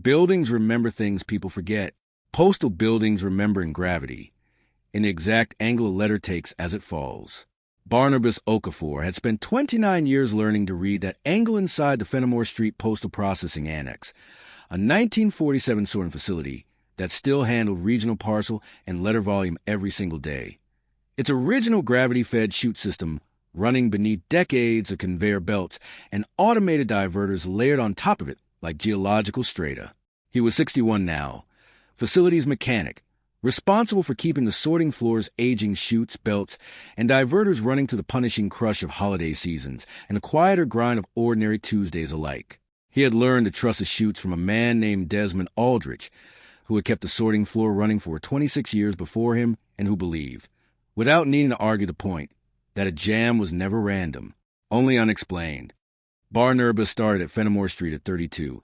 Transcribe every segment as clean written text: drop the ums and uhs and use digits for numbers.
Buildings remember things people forget. Postal buildings remember in gravity, in the exact angle a letter takes as it falls. Barnabas Okafor had spent 29 years learning to read that angle inside the Fenimore Street Postal Processing Annex, a 1947 sorting facility that still handled regional parcel and letter volume every single day. Its original gravity-fed chute system running beneath decades of conveyor belts and automated diverters layered on top of it like geological strata. He was 61 now, facilities mechanic, responsible for keeping the sorting floor's aging chutes, belts, and diverters running to the punishing crush of holiday seasons and the quieter grind of ordinary Tuesdays alike. He had learned to trust the chutes from a man named Desmond Aldrich, who had kept the sorting floor running for 26 years before him and who believed, without needing to argue the point, that a jam was never random, only unexplained. Barnabas started at Fenimore Street at 32,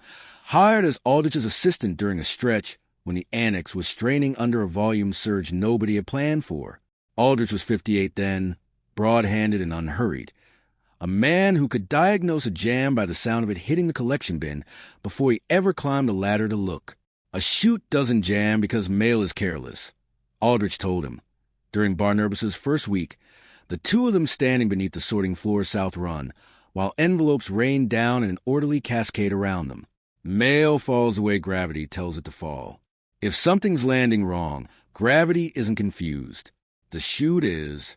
hired as Aldrich's assistant during a stretch when the annex was straining under a volume surge nobody had planned for. Aldrich was 58 then, broad-handed and unhurried, a man who could diagnose a jam by the sound of it hitting the collection bin before he ever climbed a ladder to look. A chute doesn't jam because mail is careless, Aldrich told him. During Barnabas's first week, the two of them standing beneath the sorting floor south run, while envelopes rained down in an orderly cascade around them. Mail falls the way gravity tells it to fall. If something's landing wrong, gravity isn't confused. The chute is.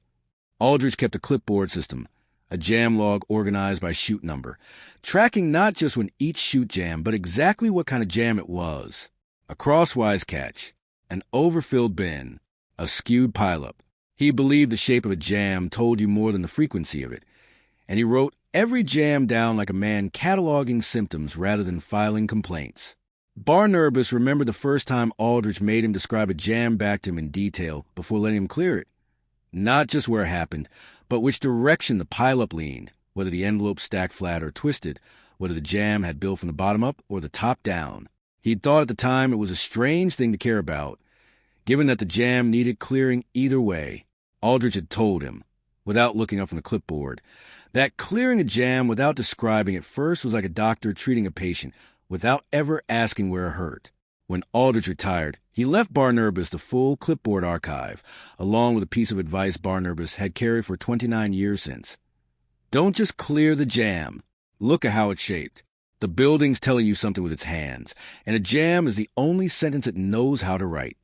Aldrich kept a clipboard system, a jam log organized by chute number, tracking not just when each chute jammed, but exactly what kind of jam it was. A crosswise catch, an overfilled bin, a skewed pileup. He believed the shape of a jam told you more than the frequency of it, and he wrote every jam down like a man cataloging symptoms rather than filing complaints. Barnabas remembered the first time Aldrich made him describe a jam back to him in detail before letting him clear it. Not just where it happened, but which direction the pileup leaned, whether the envelope stacked flat or twisted, whether the jam had built from the bottom up or the top down. He'd thought at the time it was a strange thing to care about, given that the jam needed clearing either way. Aldrich had told him, without looking up from the clipboard, that clearing a jam without describing it first was like a doctor treating a patient without ever asking where it hurt. When Aldrich retired, he left Barnabas the full clipboard archive, along with a piece of advice Barnabas had carried for 29 years since. Don't just clear the jam. Look at how it's shaped. The building's telling you something with its hands, and a jam is the only sentence it knows how to write.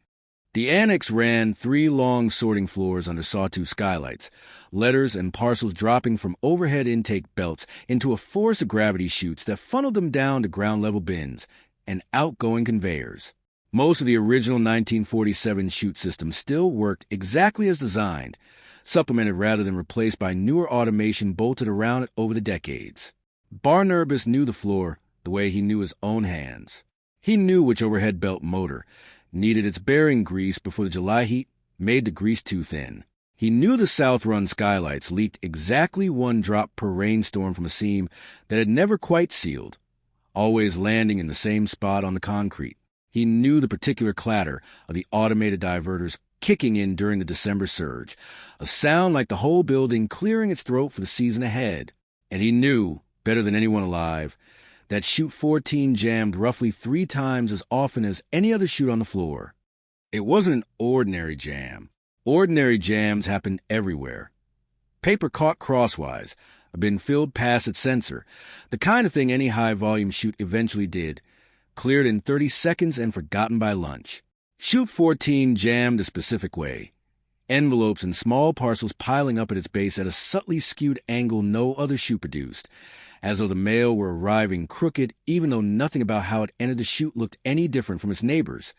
The annex ran 3 long sorting floors under sawtooth skylights, letters and parcels dropping from overhead intake belts into a force of gravity chutes that funneled them down to ground-level bins and outgoing conveyors. Most of the original 1947 chute system still worked exactly as designed, supplemented rather than replaced by newer automation bolted around it over the decades. Barnabas knew the floor the way he knew his own hands. He knew which overhead belt motor needed its bearing grease before the July heat made the grease too thin. He knew the south run skylights leaked exactly 1 drop per rainstorm from a seam that had never quite sealed, always landing in the same spot on the concrete. He knew the particular clatter of the automated diverters kicking in during the December surge, a sound like the whole building clearing its throat for the season ahead. And he knew, better than anyone alive, that chute 14 jammed roughly 3 times as often as any other chute on the floor. It wasn't an ordinary jam. Ordinary jams happened everywhere. Paper caught crosswise, a bin filled past its sensor, the kind of thing any high-volume chute eventually did, cleared in 30 seconds and forgotten by lunch. Chute 14 jammed a specific way, envelopes and small parcels piling up at its base at a subtly skewed angle no other chute produced, as though the mail were arriving crooked even though nothing about how it entered the chute looked any different from its neighbors.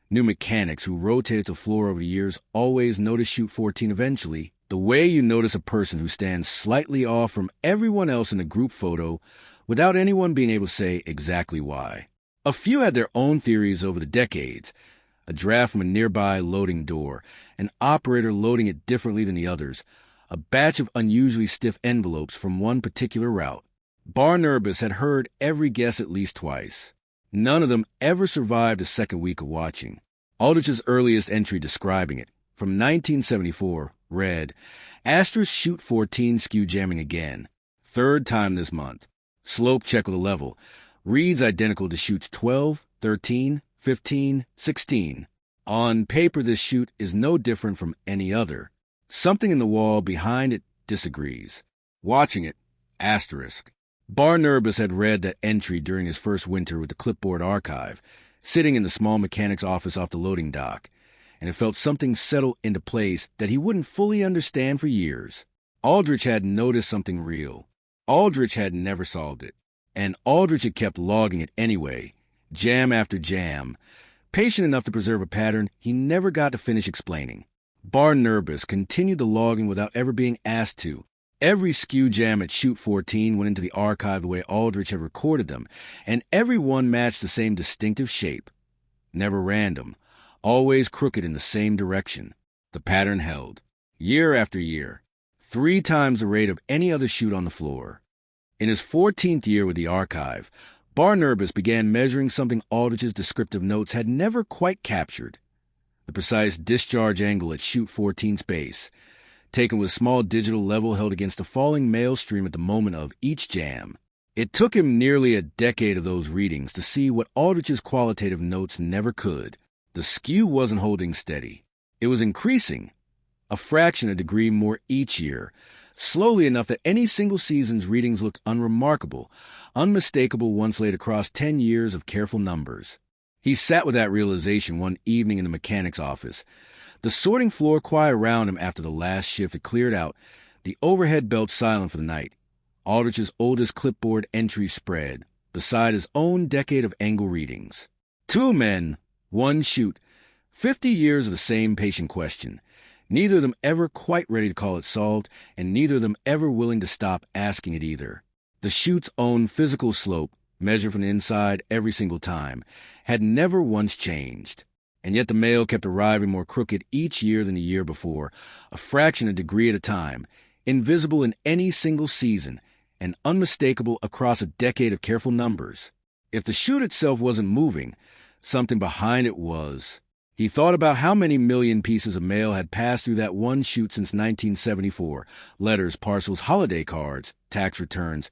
New mechanics who rotated the floor over the years always noticed chute 14 eventually, the way you notice a person who stands slightly off from everyone else in the group photo without anyone being able to say exactly why. A few had their own theories over the decades, a draft from a nearby loading door, an operator loading it differently than the others, a batch of unusually stiff envelopes from one particular route. Barnabas had heard every guess at least twice. None of them ever survived a second week of watching. Aldrich's earliest entry describing it, from 1974, read, Asterisk chute 14 skew jamming again. 3rd time this month. Slope check with a level, Reads identical to chutes 12, 13, 15, 16. On paper, this chute is no different from any other. Something in the wall behind it disagrees. Watching it, asterisk. Barnabas had read that entry during his first winter with the clipboard archive, sitting in the small mechanic's office off the loading dock, and it felt something settle into place that he wouldn't fully understand for years. Aldrich had noticed something real. Aldrich had never solved it, and Aldrich had kept logging it anyway, jam after jam, patient enough to preserve a pattern he never got to finish explaining. Barnabas continued the logging without ever being asked to. Every skew jam at Chute 14 went into the archive the way Aldrich had recorded them, and every one matched the same distinctive shape. Never random, always crooked in the same direction. The pattern held, year after year, 3 times the rate of any other chute on the floor. In his 14th year with the archive, Barnabas began measuring something Aldrich's descriptive notes had never quite captured: the precise discharge angle at Chute 14's base, taken with a small digital level held against the falling mail stream at the moment of each jam. It took him nearly a decade of those readings to see what Aldrich's qualitative notes never could. The skew wasn't holding steady. It was increasing, a fraction of a degree more each year, slowly enough that any single season's readings looked unremarkable, unmistakable once laid across 10 years of careful numbers. He sat with that realization one evening in the mechanic's office. The sorting floor quiet around him after the last shift had cleared out, the overhead belt silent for the night. Aldrich's oldest clipboard entry spread, beside his own decade of angle readings. 2 men, 1 chute, 50 years of the same patient question, neither of them ever quite ready to call it solved, and neither of them ever willing to stop asking it either. The chute's own physical slope, measured from the inside every single time, had never once changed. And yet the mail kept arriving more crooked each year than the year before, a fraction of a degree at a time, invisible in any single season, and unmistakable across a decade of careful numbers. If the chute itself wasn't moving, something behind it was. He thought about how many million pieces of mail had passed through that one chute since 1974, letters, parcels, holiday cards, tax returns,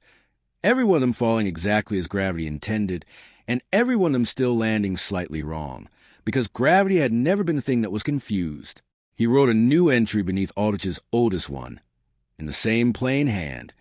every one of them falling exactly as gravity intended, and every one of them still landing slightly wrong, because gravity had never been the thing that was confused. He wrote a new entry beneath Aldrich's oldest one. In the same plain hand,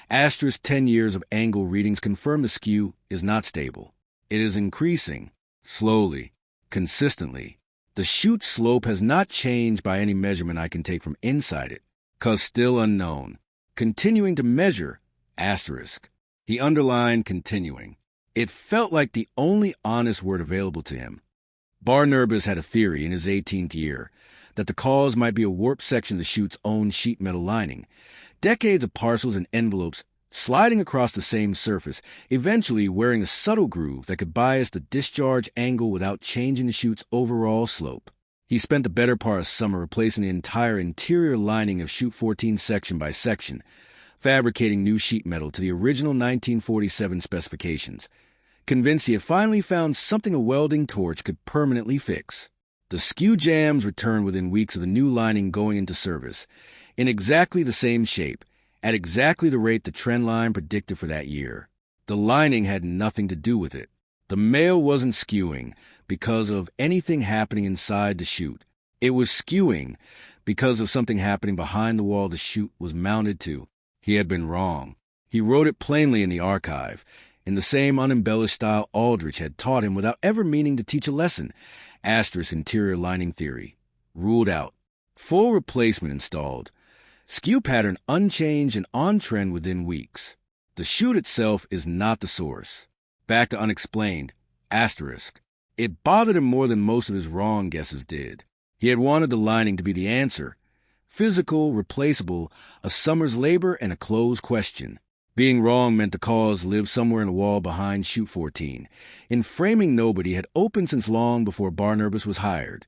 asterisk 10 years of angle readings confirm the skew is not stable. It is increasing, slowly, consistently. The chute slope has not changed by any measurement I can take from inside it, 'cause still unknown. Continuing to measure, asterisk. He underlined continuing. It felt like the only honest word available to him. Barnabas had a theory in his 18th year that the cause might be a warped section of the chute's own sheet metal lining, decades of parcels and envelopes sliding across the same surface, eventually wearing a subtle groove that could bias the discharge angle without changing the chute's overall slope. He spent the better part of summer replacing the entire interior lining of Chute 14 section by section, fabricating new sheet metal to the original 1947 specifications, convinced he had finally found something a welding torch could permanently fix. The skew jams returned within weeks of the new lining going into service, in exactly the same shape, at exactly the rate the trend line predicted for that year. The lining had nothing to do with it. The mail wasn't skewing because of anything happening inside the chute. It was skewing because of something happening behind the wall the chute was mounted to. He had been wrong. He wrote it plainly in the archive, in the same unembellished style Aldrich had taught him without ever meaning to teach a lesson. Asterisk interior lining theory. Ruled out. Full replacement installed. Skew pattern unchanged and on trend within weeks. The chute itself is not the source. Back to unexplained. Asterisk. It bothered him more than most of his wrong guesses did. He had wanted the lining to be the answer. Physical, replaceable, a summer's labor and a closed question. Being wrong meant the cause lived somewhere in the wall behind Chute 14. In framing nobody had opened since long before Barnabas was hired.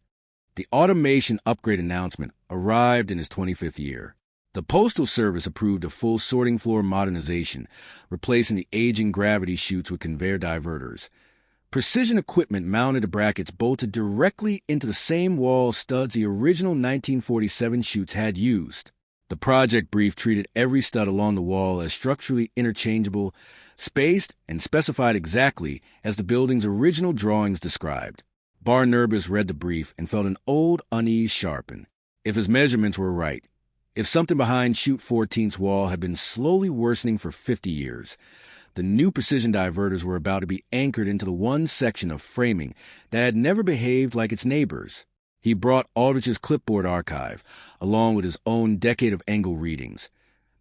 The automation upgrade announcement arrived in his 25th year. The Postal Service approved a full sorting floor modernization, replacing the aging gravity chutes with conveyor diverters. Precision equipment mounted to brackets bolted directly into the same wall studs the original 1947 chutes had used. The project brief treated every stud along the wall as structurally interchangeable, spaced and specified exactly as the building's original drawings described. Barnabas read the brief and felt an old unease sharpen. If his measurements were right, if something behind Chute 14's wall had been slowly worsening for 50 years, the new precision diverters were about to be anchored into the one section of framing that had never behaved like its neighbors. He brought Aldrich's clipboard archive, along with his own decade of angle readings,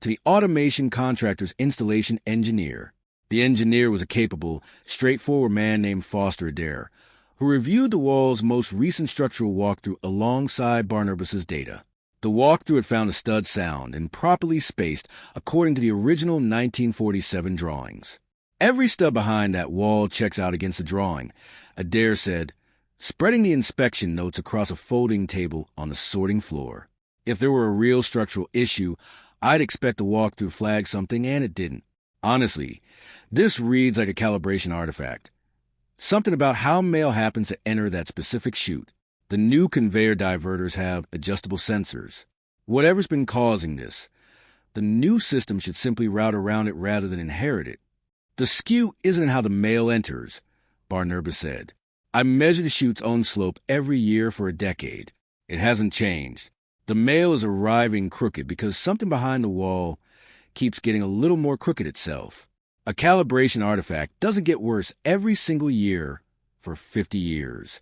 to the automation contractor's installation engineer. The engineer was a capable, straightforward man named Foster Adair, who reviewed the wall's most recent structural walkthrough alongside Barnabas's data. The walkthrough had found the stud sound and properly spaced according to the original 1947 drawings. Every stud behind that wall checks out against the drawing, Adair said, spreading the inspection notes across a folding table on the sorting floor. If there were a real structural issue, I'd expect the walkthrough to flag something, and it didn't. Honestly, this reads like a calibration artifact. Something about how mail happens to enter that specific chute. The new conveyor diverters have adjustable sensors. Whatever's been causing this, the new system should simply route around it rather than inherit it. The skew isn't how the mail enters, Barnabas said. I measure the chute's own slope every year for a decade. It hasn't changed. The mail is arriving crooked because something behind the wall keeps getting a little more crooked itself. A calibration artifact doesn't get worse every single year for 50 years.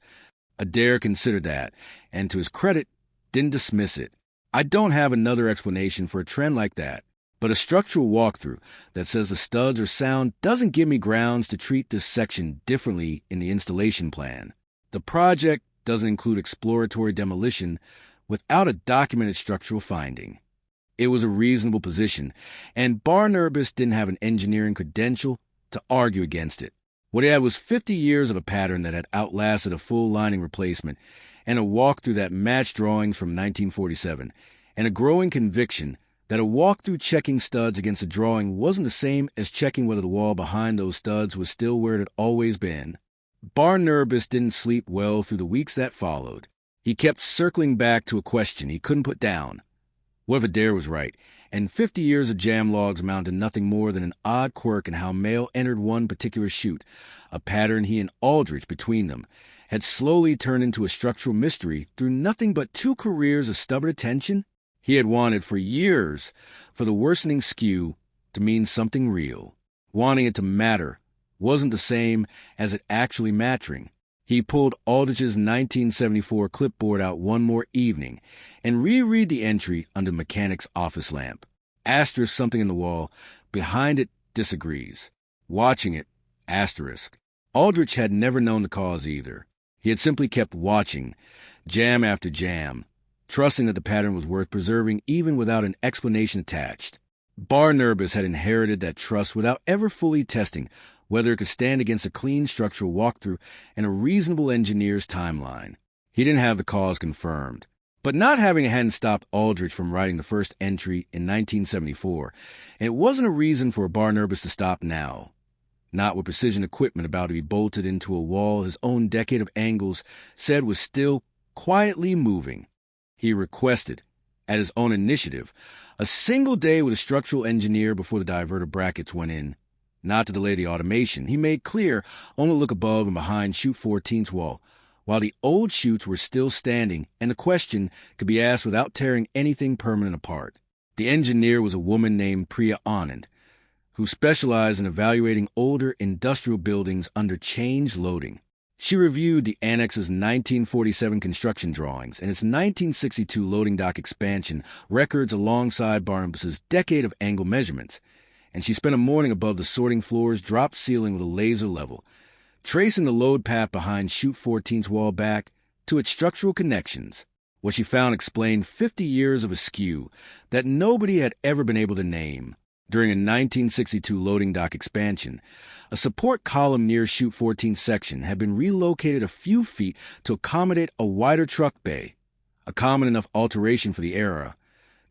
Adair considered that, and to his credit, didn't dismiss it. I don't have another explanation for a trend like that, but a structural walkthrough that says the studs are sound doesn't give me grounds to treat this section differently in the installation plan. The project doesn't include exploratory demolition without a documented structural finding. It was a reasonable position, and Barnabas didn't have an engineering credential to argue against it. What he had was 50 years of a pattern that had outlasted a full lining replacement, and a walkthrough that matched drawings from 1947, and a growing conviction that a walkthrough checking studs against a drawing wasn't the same as checking whether the wall behind those studs was still where it had always been. Barnabas didn't sleep well through the weeks that followed. He kept circling back to a question he couldn't put down. What if Adair was right, and 50 years of jam logs amounted to nothing more than an odd quirk in how mail entered one particular chute, a pattern he and Aldrich, between them, had slowly turned into a structural mystery through nothing but 2 careers of stubborn attention? He had wanted for years for the worsening skew to mean something real. Wanting it to matter wasn't the same as it actually mattering. He pulled Aldrich's 1974 clipboard out one more evening and reread the entry under the mechanic's office lamp. Asterisk something in the wall. Behind it disagrees. Watching it, asterisk. Aldrich had never known the cause either. He had simply kept watching, jam after jam, trusting that the pattern was worth preserving even without an explanation attached. Barnabas had inherited that trust without ever fully testing whether it could stand against a clean structural walkthrough and a reasonable engineer's timeline. He didn't have the cause confirmed. But not having it hadn't stopped Aldrich from writing the first entry in 1974, and it wasn't a reason for Barnabas to stop now. Not with precision equipment about to be bolted into a wall his own decade of angles said was still quietly moving. He requested, at his own initiative, a single day with a structural engineer before the diverter brackets went in. Not to delay the automation, he made clear only look above and behind Chute 14's wall, while the old chutes were still standing and the question could be asked without tearing anything permanent apart. The engineer was a woman named Priya Anand, who specialized in evaluating older industrial buildings under change loading. She reviewed the annex's 1947 construction drawings and its 1962 loading dock expansion records alongside Barnabas's decade of angle measurements, and she spent a morning above the sorting floor's drop ceiling with a laser level, tracing the load path behind Chute 14's wall back to its structural connections. What she found explained 50 years of a skew that nobody had ever been able to name. During a 1962 loading dock expansion, a support column near Chute 14 section had been relocated a few feet to accommodate a wider truck bay, a common enough alteration for the era,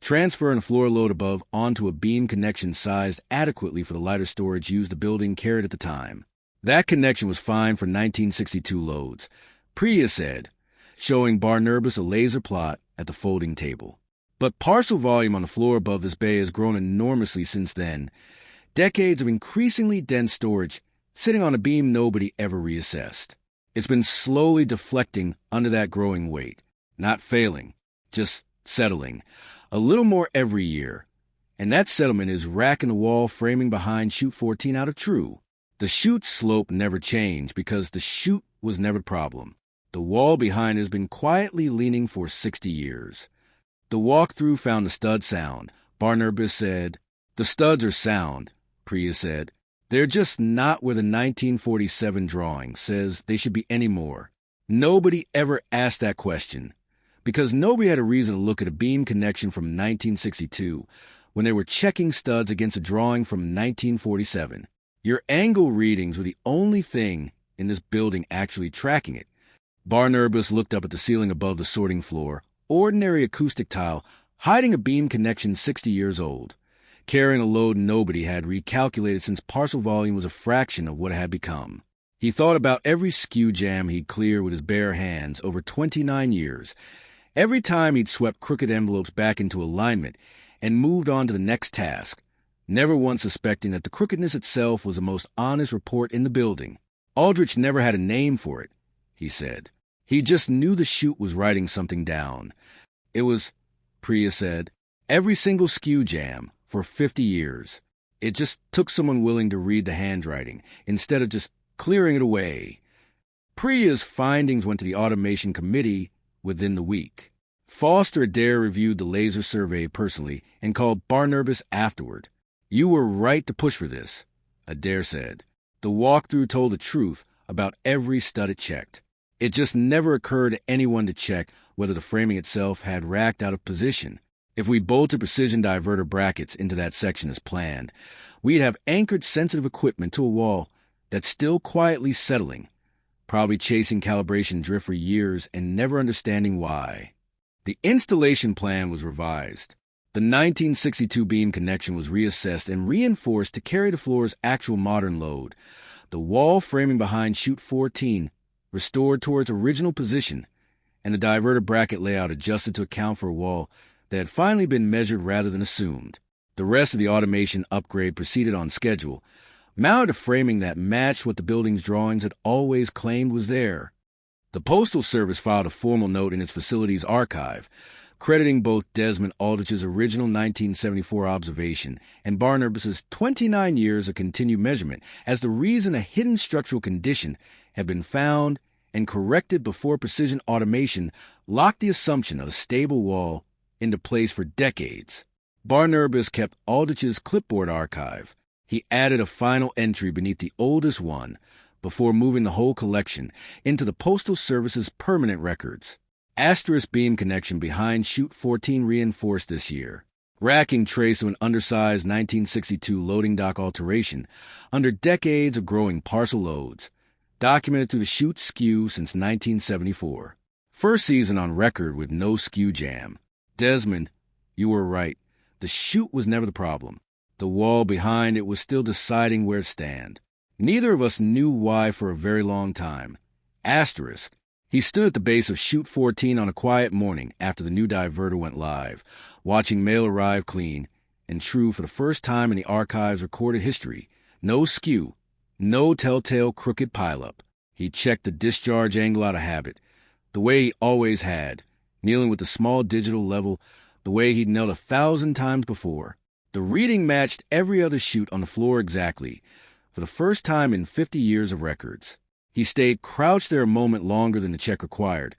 transferring a floor load above onto a beam connection sized adequately for the lighter storage used the building carried at the time. That connection was fine for 1962 loads, Priya said, showing Barnabas a laser plot at the folding table. But parcel volume on the floor above this bay has grown enormously since then. Decades of increasingly dense storage sitting on a beam nobody ever reassessed. It's been slowly deflecting under that growing weight, not failing, just settling, a little more every year. And that settlement is racking the wall framing behind Chute 14 out of True. The chute slope never changed because the chute was never the problem. The wall behind has been quietly leaning for 60 years. The walkthrough found the stud sound. Barnabas said, "The studs are sound," Priya said. "They're just not where the 1947 drawing says they should be anymore." Nobody ever asked that question, because nobody had a reason to look at a beam connection from 1962 when they were checking studs against a drawing from 1947. Your angle readings were the only thing in this building actually tracking it. Barnabas looked up at the ceiling above the sorting floor, ordinary acoustic tile, hiding a beam connection 60 years old, carrying a load nobody had recalculated since parcel volume was a fraction of what it had become. He thought about every skew jam he'd cleared with his bare hands over 29 years, every time he'd swept crooked envelopes back into alignment and moved on to the next task, never once suspecting that the crookedness itself was the most honest report in the building. Aldrich never had a name for it, he said. He just knew the chute was writing something down. It was, Priya said, every single skew jam for 50 years. It just took someone willing to read the handwriting instead of just clearing it away. Priya's findings went to the automation committee within the week. Foster Adair reviewed the laser survey personally and called Barnabas afterward. "You were right to push for this," Adair said. "The walkthrough told the truth about every stud it checked. It just never occurred to anyone to check whether the framing itself had racked out of position. If we bolted precision diverter brackets into that section as planned, we'd have anchored sensitive equipment to a wall that's still quietly settling, probably chasing calibration drift for years and never understanding why." The installation plan was revised. The 1962 beam connection was reassessed and reinforced to carry the floor's actual modern load. The wall framing behind Chute 14 restored to its original position, and the diverter bracket layout adjusted to account for a wall that had finally been measured rather than assumed. The rest of the automation upgrade proceeded on schedule, mounted a framing that matched what the building's drawings had always claimed was there. The Postal Service filed a formal note in its facilities archive, crediting both Desmond Aldrich's original 1974 observation and Barnabas's 29 years of continued measurement as the reason a hidden structural condition had been found and corrected before precision automation locked the assumption of a stable wall into place for decades. Barnabas kept Aldrich's clipboard archive. He added a final entry beneath the oldest one before moving the whole collection into the Postal Service's permanent records. Asterisk beam connection behind Chute 14 reinforced this year. Racking trace of an undersized 1962 loading dock alteration under decades of growing parcel loads, documented through the chute skew since 1974. First season on record with no skew jam. Desmond, you were right. The chute was never the problem. The wall behind it was still deciding where to stand. Neither of us knew why for a very long time. Asterisk. He stood at the base of Chute 14 on a quiet morning after the new diverter went live, watching mail arrive clean and true for the first time in the archive's recorded history. No skew, no telltale crooked pileup. He checked the discharge angle out of habit, the way he always had, kneeling with the small digital level, the way he'd knelt 1,000 times before. The reading matched every other chute on the floor exactly, for the first time in 50 years of records. He stayed crouched there a moment longer than the check required,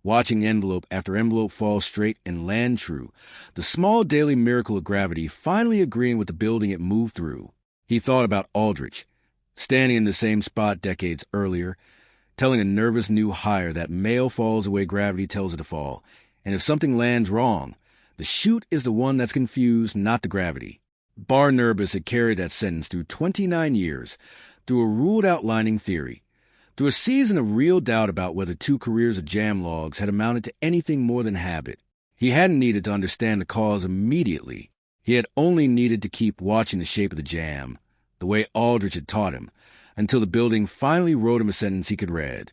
watching envelope after envelope fall straight and land true, the small daily miracle of gravity finally agreeing with the building it moved through. He thought about Aldrich, standing in the same spot decades earlier, telling a nervous new hire that mail falls the way gravity tells it to fall, and if something lands wrong, the chute is the one that's confused, not the gravity. Barnabas had carried that sentence through 29 years, through a ruled outlining theory, through a season of real doubt about whether 2 careers of jam logs had amounted to anything more than habit. He hadn't needed to understand the cause immediately. He had only needed to keep watching the shape of the jam, the way Aldrich had taught him, until the building finally wrote him a sentence he could read.